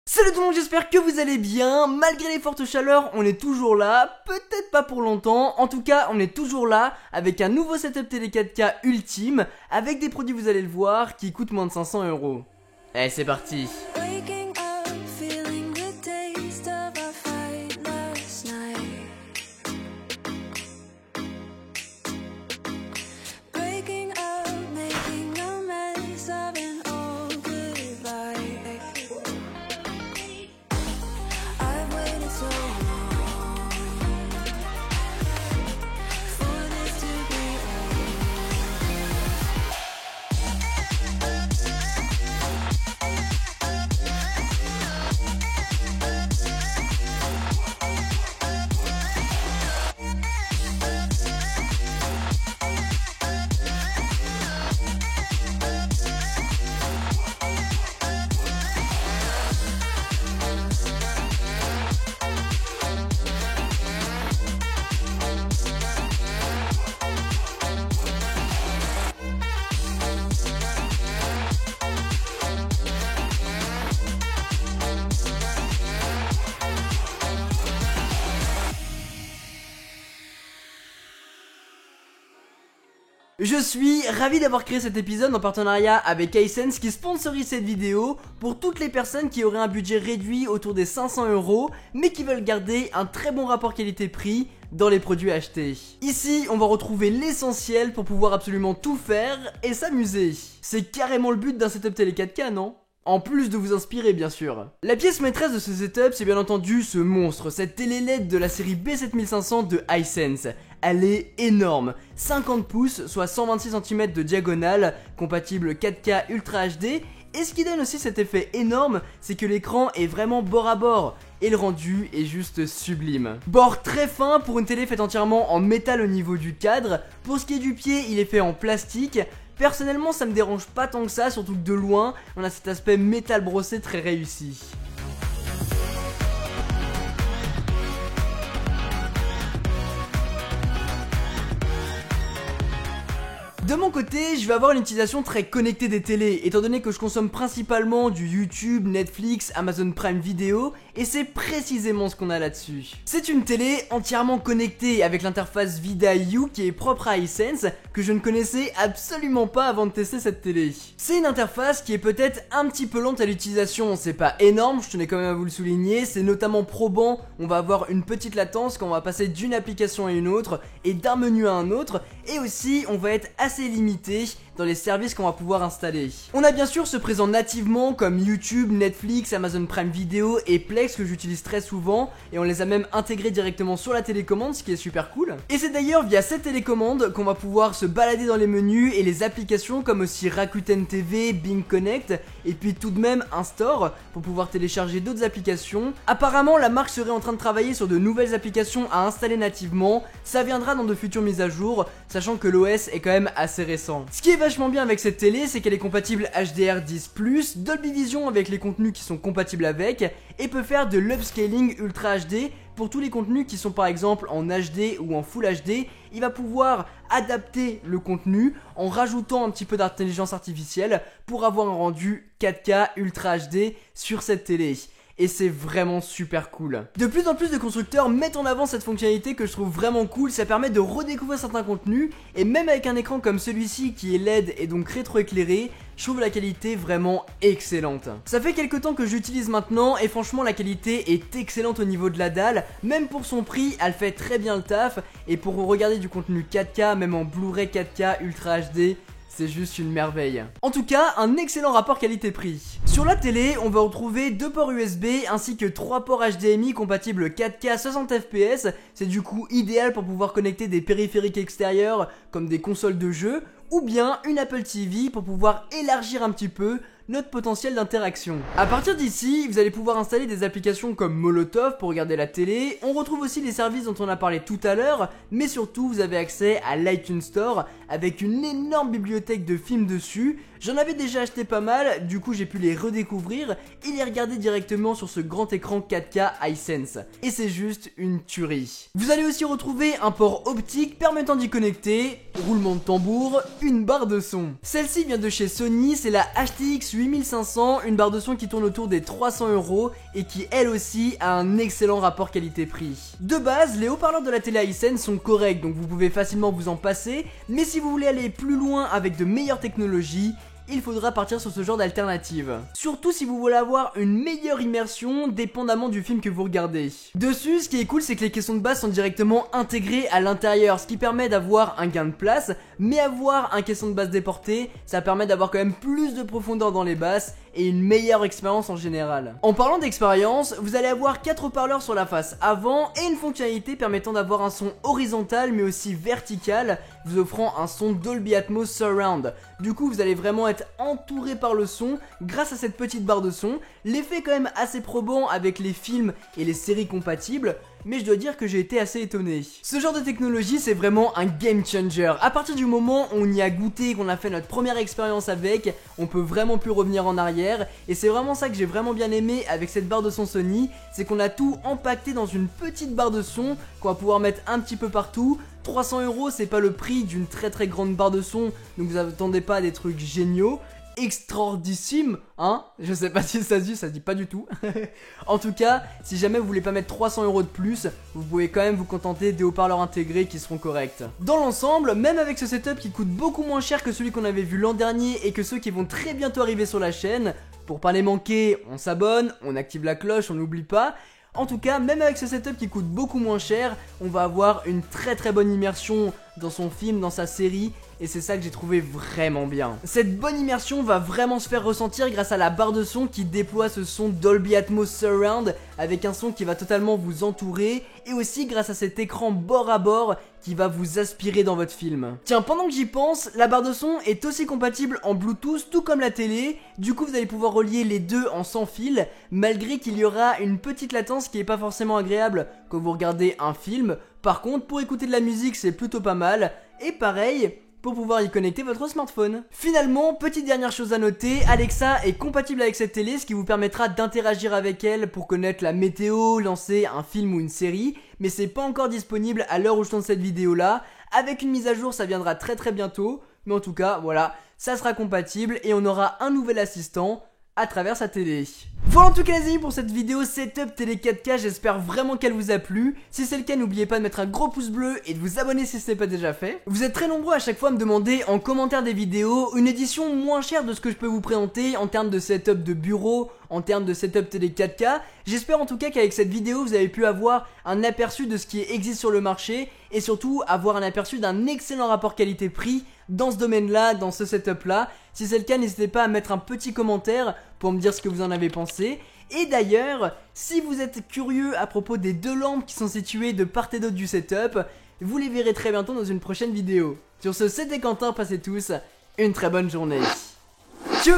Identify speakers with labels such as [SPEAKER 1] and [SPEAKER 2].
[SPEAKER 1] Salut tout le monde, j'espère que vous allez bien. Malgré les fortes chaleurs, on est toujours là. Peut-être pas pour longtemps. En tout cas, on est toujours là avec un nouveau setup télé 4K ultime, avec des produits, vous allez le voir, qui coûtent moins de 500€. Allez, c'est parti. Je suis ravi d'avoir créé cet épisode en partenariat avec Hisense qui sponsorise cette vidéo pour toutes les personnes qui auraient un budget réduit autour des 500€ mais qui veulent garder un très bon rapport qualité-prix dans les produits achetés. Ici, on va retrouver l'essentiel pour pouvoir absolument tout faire et s'amuser. C'est carrément le but d'un setup télé 4K, non ? En plus de vous inspirer bien sûr. La pièce maîtresse de ce setup, c'est bien entendu ce monstre, cette télé LED de la série B7500 de Hisense. Elle est énorme, 50 pouces, soit 126 cm de diagonale, compatible 4K Ultra HD, et ce qui donne aussi cet effet énorme, c'est que l'écran est vraiment bord à bord, et le rendu est juste sublime. Bord très fin pour une télé faite entièrement en métal au niveau du cadre, pour ce qui est du pied, il est fait en plastique. Personnellement, ça me dérange pas tant que ça, surtout que de loin, on a cet aspect métal brossé très réussi. De mon côté, je vais avoir une utilisation très connectée des télés, étant donné que je consomme principalement du YouTube, Netflix, Amazon Prime Video, et c'est précisément ce qu'on a là-dessus. C'est une télé entièrement connectée avec l'interface VidaIU qui est propre à Hisense, que je ne connaissais absolument pas avant de tester cette télé. C'est une interface qui est peut-être un petit peu lente à l'utilisation, c'est pas énorme, je tenais quand même à vous le souligner, c'est notamment probant, on va avoir une petite latence quand on va passer d'une application à une autre, et d'un menu à un autre, et aussi on va être assez limité dans les services qu'on va pouvoir installer. On a bien sûr ce présent nativement comme YouTube, Netflix, Amazon Prime Video et Plex que j'utilise très souvent et on les a même intégrés directement sur la télécommande, ce qui est super cool. Et c'est d'ailleurs via cette télécommande qu'on va pouvoir se balader dans les menus et les applications comme aussi Rakuten TV, Bing Connect et puis tout de même un store pour pouvoir télécharger d'autres applications. Apparemment la marque serait en train de travailler sur de nouvelles applications à installer nativement, ça viendra dans de futures mises à jour, sachant que l'OS est quand même assez récent. Ce qui est vachement bien avec cette télé, c'est qu'elle est compatible HDR10+, Dolby Vision avec les contenus qui sont compatibles avec, et peut faire de l'upscaling Ultra HD pour tous les contenus qui sont par exemple en HD ou en Full HD. Il va pouvoir adapter le contenu en rajoutant un petit peu d'intelligence artificielle pour avoir un rendu 4K Ultra HD sur cette télé. Et c'est vraiment super cool. De plus en plus de constructeurs mettent en avant cette fonctionnalité que je trouve vraiment cool, ça permet de redécouvrir certains contenus, et même avec un écran comme celui-ci qui est LED et donc rétroéclairé, je trouve la qualité vraiment excellente. Ça fait quelques temps que j'utilise maintenant et franchement la qualité est excellente au niveau de la dalle, même pour son prix elle fait très bien le taf, et pour regarder du contenu 4K, même en Blu-ray 4K Ultra HD, c'est juste une merveille. En tout cas, un excellent rapport qualité-prix. Sur la télé, on va retrouver 2 ports USB ainsi que 3 ports HDMI compatibles 4K 60 fps. C'est du coup idéal pour pouvoir connecter des périphériques extérieurs comme des consoles de jeux ou bien une Apple TV pour pouvoir élargir un petit peu notre potentiel d'interaction. A partir d'ici, vous allez pouvoir installer des applications comme Molotov pour regarder la télé. On retrouve aussi les services dont on a parlé tout à l'heure, mais surtout vous avez accès à l'iTunes Store avec une énorme bibliothèque de films dessus. J'en avais déjà acheté pas mal, du coup j'ai pu les redécouvrir et les regarder directement sur ce grand écran 4K Hisense. Et c'est juste une tuerie. Vous allez aussi retrouver un port optique permettant d'y connecter, roulement de tambour, une barre de son. Celle-ci vient de chez Sony, c'est la HTX 8500, une barre de son qui tourne autour des 300 € et qui elle aussi a un excellent rapport qualité-prix. De base, les haut-parleurs de la télé Hisense sont corrects, donc vous pouvez facilement vous en passer, mais si vous voulez aller plus loin avec de meilleures technologies, il faudra partir sur ce genre d'alternative. Surtout si vous voulez avoir une meilleure immersion dépendamment du film que vous regardez. Dessus, ce qui est cool, c'est que les caissons de basse sont directement intégrés à l'intérieur, ce qui permet d'avoir un gain de place, mais avoir un caisson de basse déporté, ça permet d'avoir quand même plus de profondeur dans les basses et une meilleure expérience en général. En parlant d'expérience, vous allez avoir 4 haut-parleurs sur la face avant et une fonctionnalité permettant d'avoir un son horizontal mais aussi vertical, vous offrant un son Dolby Atmos Surround. Du coup, vous allez vraiment être entouré par le son grâce à cette petite barre de son. L'effet est quand même assez probant avec les films et les séries compatibles, mais je dois dire que j'ai été assez étonné. Ce genre de technologie, c'est vraiment un game changer. À partir du moment où on y a goûté, qu'on a fait notre première expérience avec, on peut vraiment plus revenir en arrière. Et c'est vraiment ça que j'ai vraiment bien aimé avec cette barre de son Sony, c'est qu'on a tout empaqueté dans une petite barre de son qu'on va pouvoir mettre un petit peu partout. 300 €, c'est pas le prix d'une très grande barre de son, donc vous attendez pas à des trucs géniaux. Extraordissime, hein? Je sais pas si ça se dit pas du tout. En tout cas, si jamais vous voulez pas mettre 300 € de plus, vous pouvez quand même vous contenter des haut-parleurs intégrés qui seront corrects. Dans l'ensemble, même avec ce setup qui coûte beaucoup moins cher que celui qu'on avait vu l'an dernier et que ceux qui vont très bientôt arriver sur la chaîne, pour pas les manquer, on s'abonne, on active la cloche, on n'oublie pas. En tout cas, même avec ce setup qui coûte beaucoup moins cher, on va avoir une très bonne immersion dans son film, dans sa série, et c'est ça que j'ai trouvé vraiment bien. Cette bonne immersion va vraiment se faire ressentir grâce à la barre de son qui déploie ce son Dolby Atmos Surround avec un son qui va totalement vous entourer, et aussi grâce à cet écran bord à bord qui va vous aspirer dans votre film. Tiens, pendant que j'y pense, la barre de son est aussi compatible en Bluetooth tout comme la télé, du coup vous allez pouvoir relier les deux en sans fil, malgré qu'il y aura une petite latence qui est pas forcément agréable quand vous regardez un film. Par contre, pour écouter de la musique, c'est plutôt pas mal, et pareil pour pouvoir y connecter votre smartphone. Finalement, petite dernière chose à noter, Alexa est compatible avec cette télé, ce qui vous permettra d'interagir avec elle pour connaître la météo, lancer un film ou une série, mais c'est pas encore disponible à l'heure où je tourne cette vidéo là. Avec une mise à jour, ça viendra très bientôt, mais en tout cas, voilà, ça sera compatible et on aura un nouvel assistant à travers sa télé. Voilà en tout cas les amis pour cette vidéo setup télé 4K, j'espère vraiment qu'elle vous a plu. Si c'est le cas, n'oubliez pas de mettre un gros pouce bleu et de vous abonner si ce n'est pas déjà fait. Vous êtes très nombreux à chaque fois à me demander en commentaire des vidéos une édition moins chère de ce que je peux vous présenter en termes de setup de bureau, en termes de setup télé 4K. J'espère en tout cas qu'avec cette vidéo vous avez pu avoir un aperçu de ce qui existe sur le marché et surtout avoir un aperçu d'un excellent rapport qualité-prix dans ce domaine-là, dans ce setup-là. Si c'est le cas, n'hésitez pas à mettre un petit commentaire pour me dire ce que vous en avez pensé. Et d'ailleurs, si vous êtes curieux à propos des deux lampes qui sont situées de part et d'autre du setup, vous les verrez très bientôt dans une prochaine vidéo. Sur ce, c'était Quentin, passez tous une très bonne journée. Tchou!